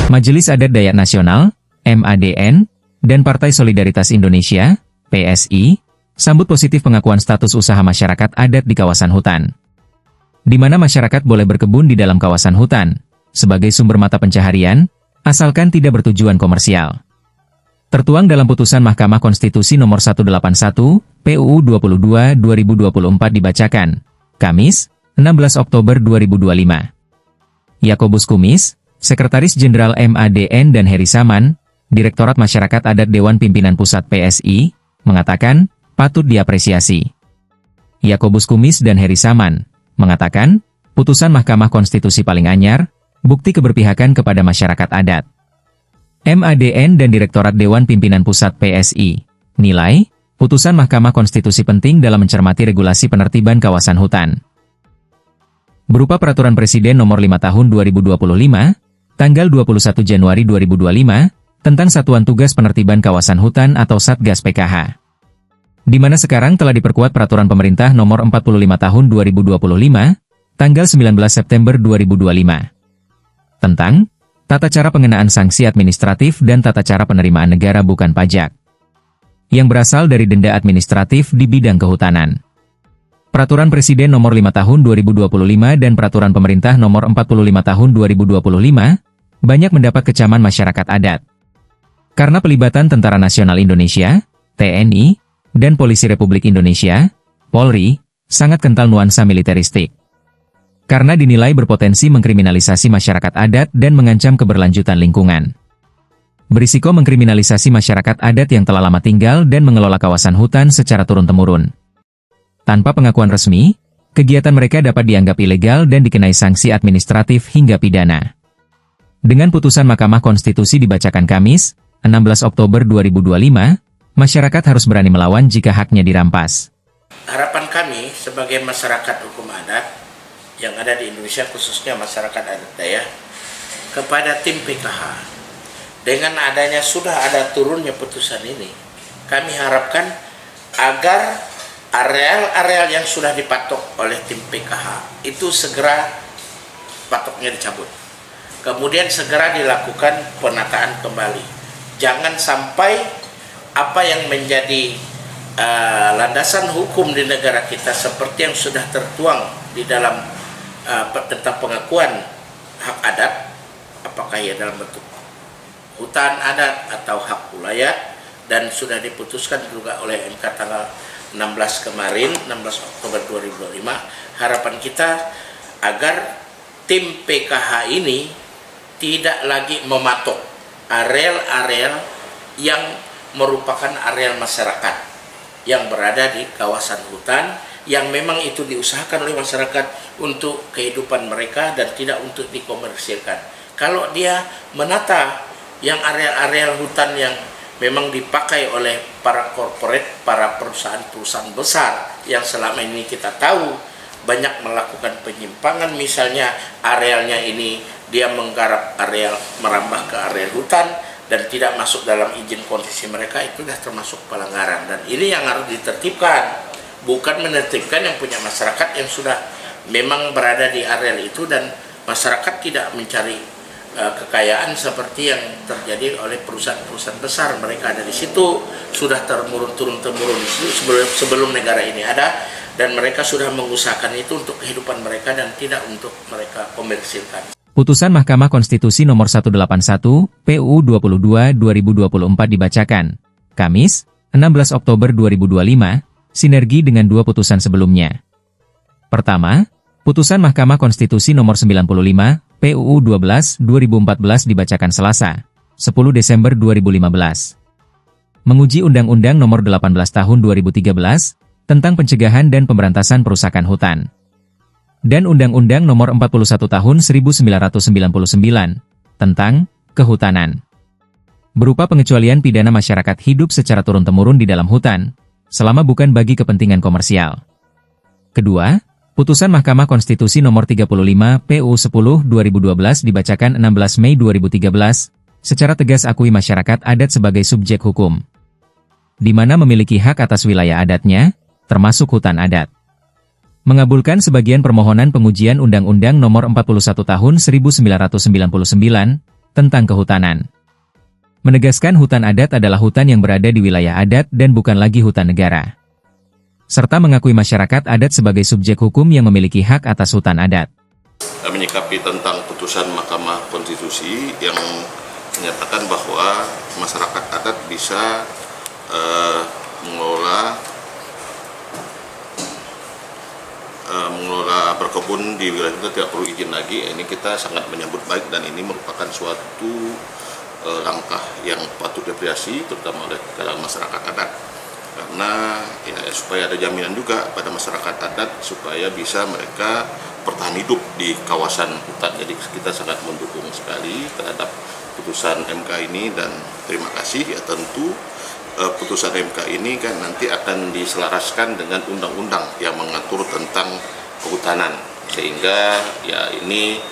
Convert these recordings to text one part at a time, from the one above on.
Majelis Adat Dayak Nasional, MADN, dan Partai Solidaritas Indonesia, PSI, sambut positif pengakuan status usaha masyarakat adat di kawasan hutan, di mana masyarakat boleh berkebun di dalam kawasan hutan, sebagai sumber mata pencaharian, asalkan tidak bertujuan komersial. Tertuang dalam putusan Mahkamah Konstitusi Nomor 181, PUU 22/2024 dibacakan, Kamis, 16 Oktober 2025. Yakobus Kumis, Sekretaris Jenderal MADN dan Heri Saman, Direktorat Masyarakat Adat Dewan Pimpinan Pusat PSI, mengatakan, patut diapresiasi. Yakobus Kumis dan Heri Saman mengatakan, putusan Mahkamah Konstitusi paling anyar, bukti keberpihakan kepada masyarakat adat. MADN dan Direktorat Dewan Pimpinan Pusat PSI nilai, putusan Mahkamah Konstitusi penting dalam mencermati regulasi penertiban kawasan hutan. Berupa Peraturan Presiden Nomor 5 Tahun 2025, tanggal 21 Januari 2025, tentang Satuan Tugas Penertiban Kawasan Hutan atau Satgas PKH. Di mana sekarang telah diperkuat Peraturan Pemerintah Nomor 45 Tahun 2025, tanggal 19 September 2025. Tentang tata cara pengenaan sanksi administratif dan tata cara penerimaan negara bukan pajak, yang berasal dari denda administratif di bidang kehutanan. Peraturan Presiden Nomor 5 Tahun 2025 dan Peraturan Pemerintah Nomor 45 Tahun 2025, banyak mendapat kecaman masyarakat adat. Karena pelibatan Tentara Nasional Indonesia, TNI, dan Polisi Republik Indonesia, Polri, sangat kental nuansa militeristik. Karena dinilai berpotensi mengkriminalisasi masyarakat adat dan mengancam keberlanjutan lingkungan. Berisiko mengkriminalisasi masyarakat adat yang telah lama tinggal dan mengelola kawasan hutan secara turun-temurun. Tanpa pengakuan resmi, kegiatan mereka dapat dianggap ilegal dan dikenai sanksi administratif hingga pidana. Dengan putusan Mahkamah Konstitusi dibacakan Kamis, 16 Oktober 2025, masyarakat harus berani melawan jika haknya dirampas. Harapan kami sebagai masyarakat hukum adat yang ada di Indonesia, khususnya masyarakat adat Dayak, kepada tim PKH, dengan adanya sudah ada turunnya putusan ini, kami harapkan agar areal-areal yang sudah dipatok oleh tim PKH itu segera patoknya dicabut. Kemudian segera dilakukan penataan kembali. Jangan sampai apa yang menjadi landasan hukum di negara kita seperti yang sudah tertuang di dalam tentang pengakuan hak adat, apakah ia dalam bentuk hutan adat atau hak ulayat, dan sudah diputuskan juga oleh MK tanggal 16 kemarin, 16 Oktober 2025, harapan kita agar tim PKH ini tidak lagi mematok areal-areal yang merupakan areal masyarakat yang berada di kawasan hutan, yang memang itu diusahakan oleh masyarakat untuk kehidupan mereka dan tidak untuk dikomersilkan. Kalau dia menata yang areal-areal hutan yang memang dipakai oleh para korporat, para perusahaan-perusahaan besar yang selama ini kita tahu banyak melakukan penyimpangan, misalnya arealnya ini dia menggarap areal, merambah ke areal hutan dan tidak masuk dalam izin konsesi mereka, itu sudah termasuk pelanggaran. Dan ini yang harus ditertibkan, bukan menertibkan yang punya masyarakat yang sudah memang berada di areal itu, dan masyarakat tidak mencari kekayaan seperti yang terjadi oleh perusahaan-perusahaan besar. Mereka ada di situ, sudah turun-temurun di situ sebelum negara ini ada, dan mereka sudah mengusahakan itu untuk kehidupan mereka dan tidak untuk mereka komersilkan. Putusan Mahkamah Konstitusi Nomor 181, PUU 22/2024 dibacakan, Kamis, 16 Oktober 2025, sinergi dengan dua putusan sebelumnya. Pertama, Putusan Mahkamah Konstitusi Nomor 95, PUU 12/2014 dibacakan Selasa, 10 Desember 2015. Menguji Undang-Undang Nomor 18 Tahun 2013, tentang pencegahan dan pemberantasan perusakan hutan. Dan Undang-Undang Nomor 41 Tahun 1999, tentang kehutanan. Berupa pengecualian pidana masyarakat hidup secara turun-temurun di dalam hutan, selama bukan bagi kepentingan komersial. Kedua, Putusan Mahkamah Konstitusi Nomor 35 PUU 10/2012 dibacakan 16 Mei 2013, secara tegas akui masyarakat adat sebagai subjek hukum, di mana memiliki hak atas wilayah adatnya, termasuk hutan adat. Mengabulkan sebagian permohonan pengujian Undang-Undang Nomor 41 Tahun 1999, tentang kehutanan. Menegaskan hutan adat adalah hutan yang berada di wilayah adat dan bukan lagi hutan negara. Serta mengakui masyarakat adat sebagai subjek hukum yang memiliki hak atas hutan adat. Menyikapi tentang putusan Mahkamah Konstitusi yang menyatakan bahwa masyarakat adat bisa mengelola berkebun di wilayah itu tidak perlu izin lagi. Ini kita sangat menyambut baik dan ini merupakan suatu langkah yang patut diapresiasi terutama oleh kalangan masyarakat adat, karena ya, supaya ada jaminan juga pada masyarakat adat supaya bisa mereka bertahan hidup di kawasan hutan. Jadi kita sangat mendukung sekali terhadap putusan MK ini dan terima kasih. Ya tentu putusan MK ini kan nanti akan diselaraskan dengan undang-undang yang mengatur tentang kehutanan, sehingga ya ini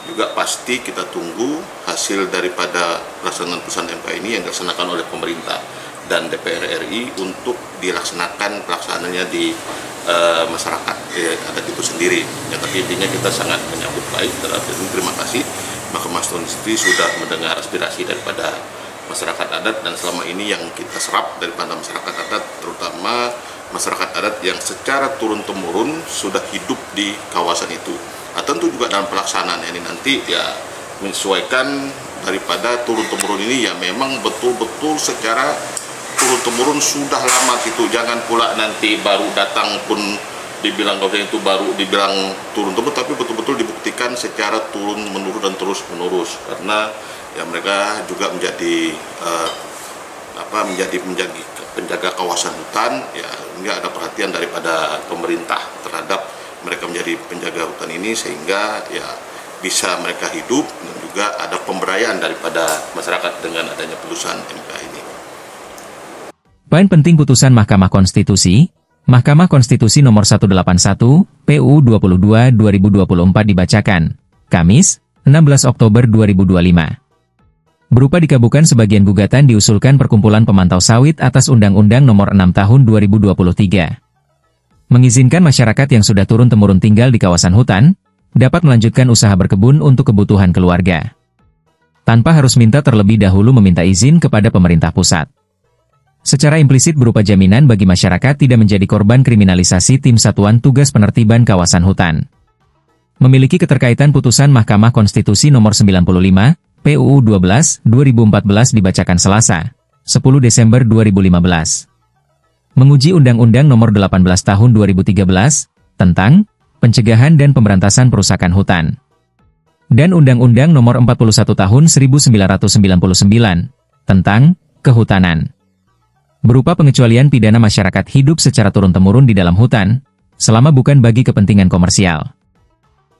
juga pasti kita tunggu hasil daripada pelaksanaan putusan MK ini yang dilaksanakan oleh pemerintah dan DPR RI untuk dilaksanakan pelaksanaannya di masyarakat adat itu sendiri. Ya, tapi intinya kita sangat menyambut baik terhadap ini. Terima kasih Mahkamah Konstitusi sudah mendengar aspirasi daripada masyarakat adat, dan selama ini yang kita serap daripada masyarakat adat, terutama masyarakat adat yang secara turun-temurun sudah hidup di kawasan itu. Nah, tentu juga dalam pelaksanaan ini nanti ya menyesuaikan daripada turun-temurun ini ya memang betul-betul secara turun-temurun sudah lama gitu. Jangan pula nanti baru datang pun dibilang kalau itu baru dibilang turun-temurun, tapi betul-betul dibuktikan secara turun-menurun dan terus-menerus, karena ya mereka juga menjadi menjadi penjaga kawasan hutan. Ya enggak ada perhatian daripada pemerintah terhadap mereka menjadi penjaga hutan ini, sehingga ya bisa mereka hidup dan juga ada pemberdayaan daripada masyarakat dengan adanya putusan MK ini. Poin penting putusan Mahkamah Konstitusi, Mahkamah Konstitusi nomor 181, PU 22 2024 dibacakan, Kamis, 16 Oktober 2025. Berupa dikabulkan sebagian gugatan diusulkan Perkumpulan Pemantau Sawit atas Undang-Undang Nomor 6 Tahun 2023. Mengizinkan masyarakat yang sudah turun-temurun tinggal di kawasan hutan, dapat melanjutkan usaha berkebun untuk kebutuhan keluarga, tanpa harus minta terlebih dahulu meminta izin kepada pemerintah pusat. Secara implisit berupa jaminan bagi masyarakat tidak menjadi korban kriminalisasi Tim Satuan Tugas Penertiban Kawasan Hutan. Memiliki keterkaitan putusan Mahkamah Konstitusi Nomor 95, PUU 12, 2014 dibacakan Selasa, 10 Desember 2015. Menguji Undang-Undang Nomor 18 Tahun 2013 tentang Pencegahan dan Pemberantasan Perusakan Hutan dan Undang-Undang Nomor 41 Tahun 1999 tentang Kehutanan, berupa pengecualian pidana masyarakat hidup secara turun-temurun di dalam hutan selama bukan bagi kepentingan komersial.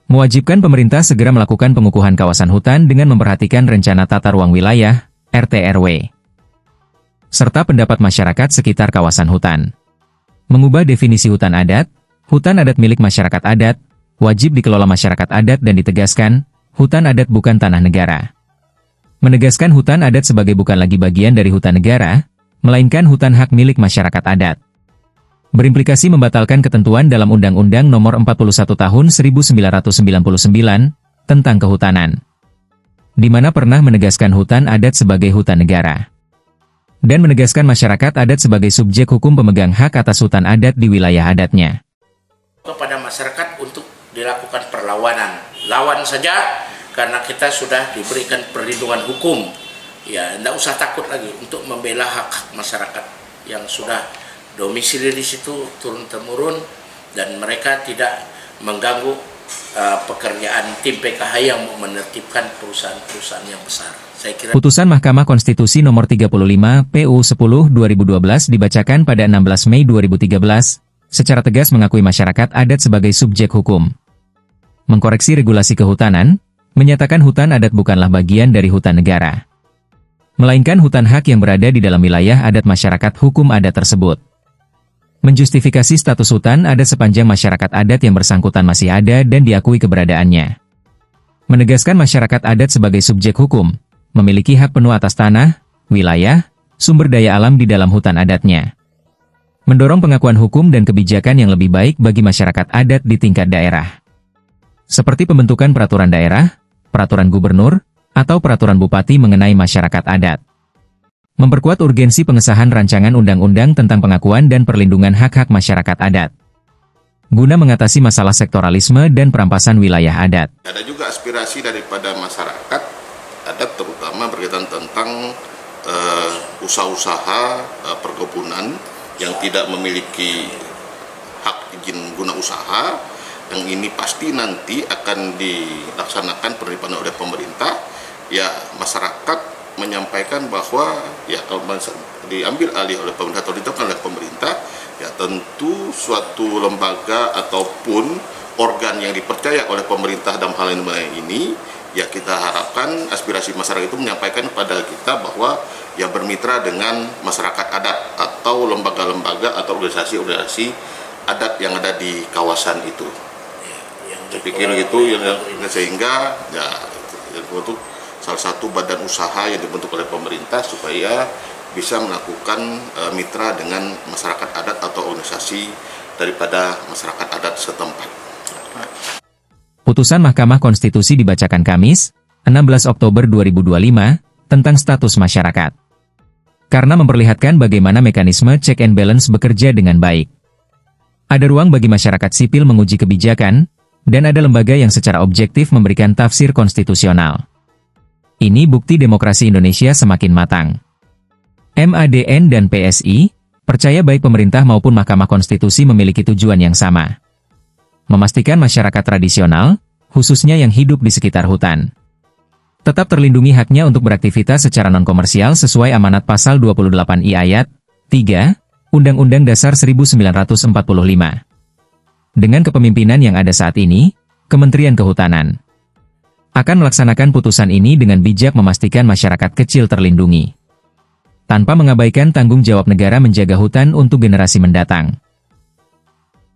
Mewajibkan pemerintah segera melakukan pengukuhan kawasan hutan dengan memperhatikan rencana tata ruang wilayah (RT/RW) serta pendapat masyarakat sekitar kawasan hutan. Mengubah definisi hutan adat milik masyarakat adat, wajib dikelola masyarakat adat dan ditegaskan, hutan adat bukan tanah negara. Menegaskan hutan adat sebagai bukan lagi bagian dari hutan negara, melainkan hutan hak milik masyarakat adat. Berimplikasi membatalkan ketentuan dalam Undang-Undang Nomor 41 Tahun 1999 tentang kehutanan, di mana pernah menegaskan hutan adat sebagai hutan negara, dan menegaskan masyarakat adat sebagai subjek hukum pemegang hak atas hutan adat di wilayah adatnya. Kepada masyarakat untuk dilakukan perlawanan, lawan saja karena kita sudah diberikan perlindungan hukum. Ya, tidak usah takut lagi untuk membela hak masyarakat yang sudah domisili di situ turun-temurun dan mereka tidak mengganggu pekerjaan tim PKH yang menertibkan perusahaan-perusahaan yang besar. Saya kira putusan Mahkamah Konstitusi Nomor 35 PU 10 2012 dibacakan pada 16 Mei 2013, secara tegas mengakui masyarakat adat sebagai subjek hukum. Mengkoreksi regulasi kehutanan, menyatakan hutan adat bukanlah bagian dari hutan negara, melainkan hutan hak yang berada di dalam wilayah adat masyarakat hukum adat tersebut. Menjustifikasi status hutan adat sepanjang masyarakat adat yang bersangkutan masih ada dan diakui keberadaannya. Menegaskan masyarakat adat sebagai subjek hukum, memiliki hak penuh atas tanah, wilayah, sumber daya alam di dalam hutan adatnya. Mendorong pengakuan hukum dan kebijakan yang lebih baik bagi masyarakat adat di tingkat daerah, seperti pembentukan peraturan daerah, peraturan gubernur, atau Peraturan Bupati mengenai masyarakat adat. Memperkuat urgensi pengesahan rancangan undang-undang tentang pengakuan dan perlindungan hak-hak masyarakat adat, guna mengatasi masalah sektoralisme dan perampasan wilayah adat. Ada juga aspirasi daripada masyarakat adat, terutama berkaitan tentang usaha-usaha perkebunan yang tidak memiliki hak izin guna usaha, yang ini pasti nanti akan dilaksanakan penerimaan oleh pemerintah. Ya, masyarakat menyampaikan bahwa ya kalau diambil alih oleh pemerintah atau ditetapkan oleh pemerintah, ya tentu suatu lembaga ataupun organ yang dipercaya oleh pemerintah dalam hal ini, ya kita harapkan aspirasi masyarakat itu menyampaikan kepada kita bahwa ya bermitra dengan masyarakat adat atau lembaga-lembaga atau organisasi-organisasi adat yang ada di kawasan itu. Saya pikir itu sehingga ya untuk salah satu badan usaha yang dibentuk oleh pemerintah supaya bisa melakukan mitra dengan masyarakat adat atau organisasi daripada masyarakat adat setempat. Putusan Mahkamah Konstitusi dibacakan Kamis, 16 Oktober 2025, tentang status masyarakat. Karena memperlihatkan bagaimana mekanisme check and balance bekerja dengan baik. Ada ruang bagi masyarakat sipil menguji kebijakan, dan ada lembaga yang secara objektif memberikan tafsir konstitusional. Ini bukti demokrasi Indonesia semakin matang. MADN dan PSI percaya baik pemerintah maupun Mahkamah Konstitusi memiliki tujuan yang sama. Memastikan masyarakat tradisional, khususnya yang hidup di sekitar hutan, tetap terlindungi haknya untuk beraktivitas secara non-komersial sesuai amanat pasal 28I ayat 3, Undang-Undang Dasar 1945. Dengan kepemimpinan yang ada saat ini, Kementerian Kehutanan akan melaksanakan putusan ini dengan bijak memastikan masyarakat kecil terlindungi, tanpa mengabaikan tanggung jawab negara menjaga hutan untuk generasi mendatang.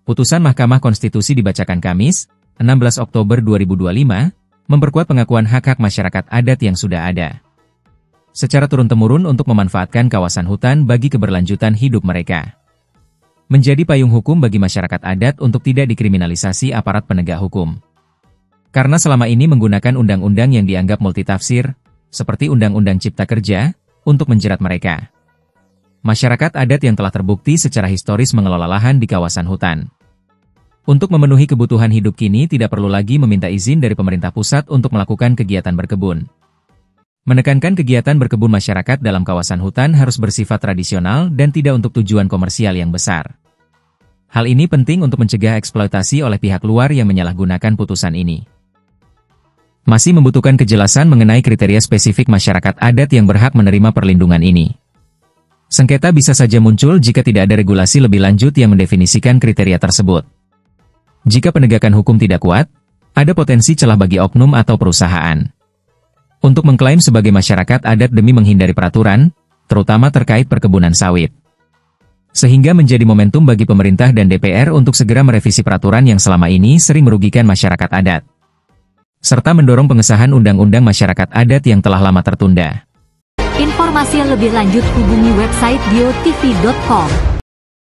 Putusan Mahkamah Konstitusi dibacakan Kamis, 16 Oktober 2025, memperkuat pengakuan hak-hak masyarakat adat yang sudah ada, secara turun-temurun untuk memanfaatkan kawasan hutan bagi keberlanjutan hidup mereka. Menjadi payung hukum bagi masyarakat adat untuk tidak dikriminalisasi aparat penegak hukum. Karena selama ini menggunakan undang-undang yang dianggap multitafsir, seperti Undang-Undang Cipta Kerja, untuk menjerat mereka. Masyarakat adat yang telah terbukti secara historis mengelola lahan di kawasan hutan. Untuk memenuhi kebutuhan hidup kini tidak perlu lagi meminta izin dari pemerintah pusat untuk melakukan kegiatan berkebun. Menekankan kegiatan berkebun masyarakat dalam kawasan hutan harus bersifat tradisional dan tidak untuk tujuan komersial yang besar. Hal ini penting untuk mencegah eksploitasi oleh pihak luar yang menyalahgunakan putusan ini. Masih membutuhkan kejelasan mengenai kriteria spesifik masyarakat adat yang berhak menerima perlindungan ini. Sengketa bisa saja muncul jika tidak ada regulasi lebih lanjut yang mendefinisikan kriteria tersebut. Jika penegakan hukum tidak kuat, ada potensi celah bagi oknum atau perusahaan untuk mengklaim sebagai masyarakat adat demi menghindari peraturan, terutama terkait perkebunan sawit. Sehingga menjadi momentum bagi pemerintah dan DPR untuk segera merevisi peraturan yang selama ini sering merugikan masyarakat adat, serta mendorong pengesahan Undang-Undang Masyarakat Adat yang telah lama tertunda. Informasi lebih lanjut hubungi website diotv.com.